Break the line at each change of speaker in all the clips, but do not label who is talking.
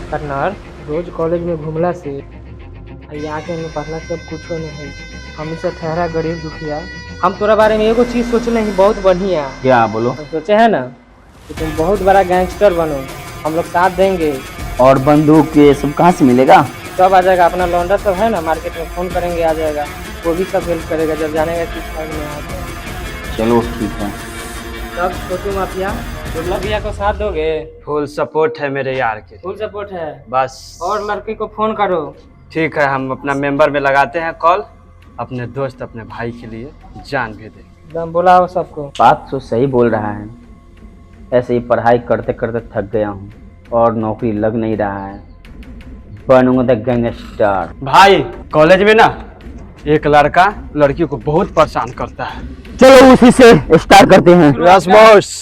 Partner रोज college में घूमला से यहाँ के में पढ़ला सब कुछ नहीं है। हम से ठहरा गरीब दुखिया। हम तोरा बारे में एगो चीज सोचले ही बहुत बढ़िया।
क्या बोलो?
हम सोचे है ना कि तुम बहुत बड़ा गैंगस्टर बनो, हम लोग साथ देंगे।
और बंदूक ये सब कहाँ से मिलेगा?
सब आ जाएगा, अपना लौंडा सब है ना, मार्केट में फोन करेंगे आ जाएगा, वो भी सब हेल्प करेगा जब जानेगा किस साइड में आ जाएगा।
चलो ठीक है।
सब छोटू माफिया दुर्लभ भैया को साथ दोगे?
फुल सपोर्ट है मेरे यार के।
फुल सपोर्ट है
बस।
और लड़के को फोन करो। ठीक
है, हम अपना मेंबर में लगाते हैं कॉल, अपने दोस्त अपने भाई के लिए जान भी दे।
एकदम बुलाओ सबको।
बात तो सही बोल रहा है, ऐसे ही पढ़ाई करते करते थक गया हूँ और नौकरी लग नहीं रहा है। बनूंगा द गैंगस्टर।
भाई कॉलेज में ना एक लड़का लड़की को बहुत परेशान करता है।
चलो उसी से स्टार्ट करते हैं।
Yes boss.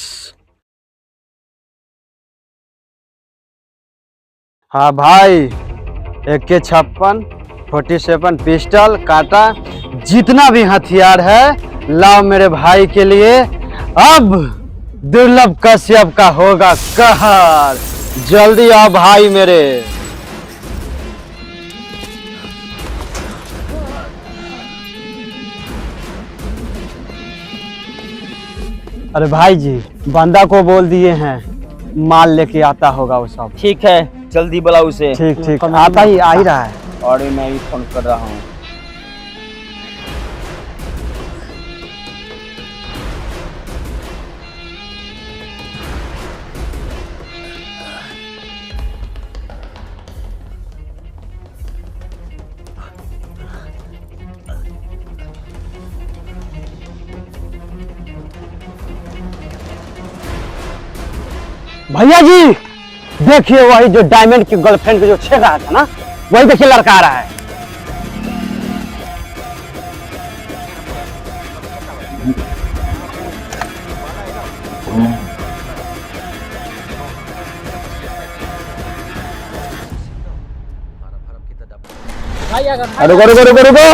हाँ भाई, AK-56, 47 पिस्टल, काटा, जितना भी हथियार है लाओ मेरे भाई के लिए। अब दुर्लभ कश्यप का होगा कहर। जल्दी आओ भाई मेरे। अरे भाई जी, बंदा को बोल दिए हैं, माल लेके आता होगा वो सब।
ठीक है, जल्दी बुलाओ उसे।
ठीक ठीक, आता ही आ ही रहा है।
और मैं भी फोन कर रहा हूँ।
भैया जी देखिए, वही जो डायमंड की गर्लफ्रेंड को जो छेड़ रहा था ना, वही देखिए लड़का आ रहा है।
रुको रुको रुको रुको।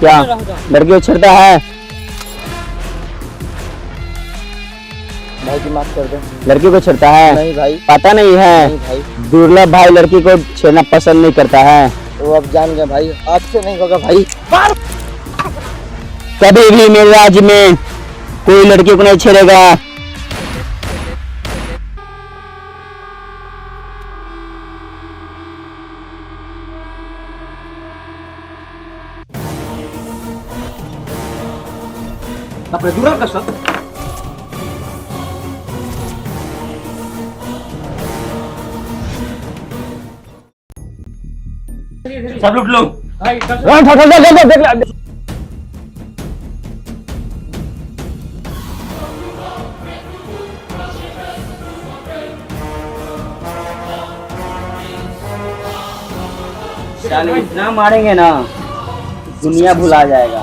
क्या लड़की को छेड़ता है?
भाई की माफ कर दो।
लड़की को छेड़ता है?
नहीं भाई।
पता नहीं है?
नहीं भाई।
दुर्लभ भाई लड़की को छेड़ना पसंद नहीं करता है।
वो अब जान गया भाई, आज से नहीं होगा भाई।
कभी भी मेरे राज्य में कोई लड़की को नहीं छेड़ेगा।
अपने दुर्लभ कश्यप
सब लूट लो। इतना मारेंगे ना दुनिया भुला जाएगा।